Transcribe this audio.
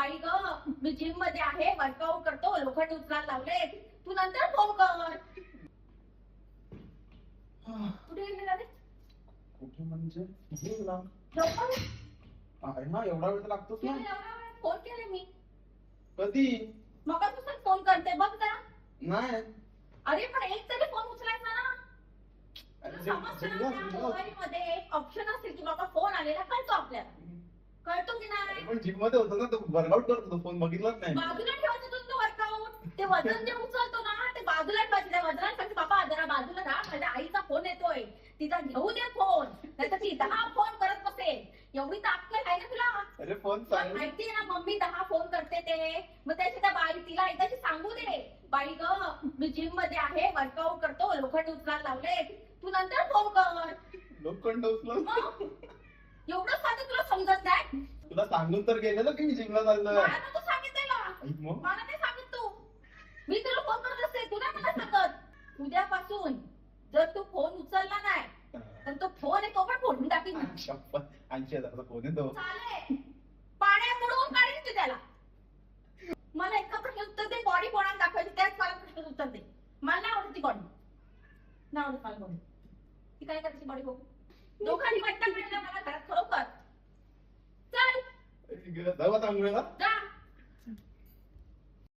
बाई ग, मी जिम मध्ये आहे, वर्कआउट करतो, लोखंड उचलायला लावले, तू नंतर फोन कर. कुठे गेले दादा? कुठे म्हणजे लवकर ना एवढा वेळ लागतोच ना. फोन केले मी. कधी? मग तुझा फोन करते बघ जरा. नाही. अरे पण एक तरी फोन उचलायचा ना. मोबाईल मध्ये ऑप्शन असेल की बाबा फोन आलेला कळतो आपल्याला. कळतो की नाही? पण जिम मध्ये होता ना, तो वर्कआउट करत होता, फोन बघितलाच नाही. बाजूला ठेवायचं तो वर्कआउट. ते वजन जे उचलतो ना ते बाजूला ठेवायचं. त्या वजनासाठी बाबा जरा बाजूला राहा, माझ्या आईचा फोन येतोय, तिचा घेऊ दे फोन. नाहीतर ती 10 फोन करत बसेल. एवढी ताकद आहे ना तुला? अरे फोन माहितीये ना मम्मी 10 फोन करते ते. मग त्याची त्या बाई तिला एकदाची सांगू दे, बाई ग, मी जिम मध्ये आहे, वर्कआउट करतो, लोखंड उचलायला लावले, तू नंतर फोन कर. लोखंड उचलून एवढं साधं तुला समजत नाही? तुला सांगून तर गेलेलं की मी जिमला चाललोय. मला तू सांगितलेलं. मग मला नाही सांगित तू. मी तुला फोन करत असते, तू नाही मला सांगत. उद्यापासून जर तू फोन उचलला नाही तर तो फोन आहे तो पण फोडून टाकीन. 80,000चा फोन येतो. चालेल, पाण्यात बुडवून काढीन तू त्याला. मला एका प्रश्न उत्तर दे, बॉडी कोणाला दाखवायची त्याच मला प्रश्न उत्तर दे. मला नाही आवडत ती बॉडी. नाही आवडत मला बॉडी. ती काय करायची बॉडी बघू? दोघांनी वाटतं मला घरात खरोखर. चल जाऊ आता अंघोळीला. जा.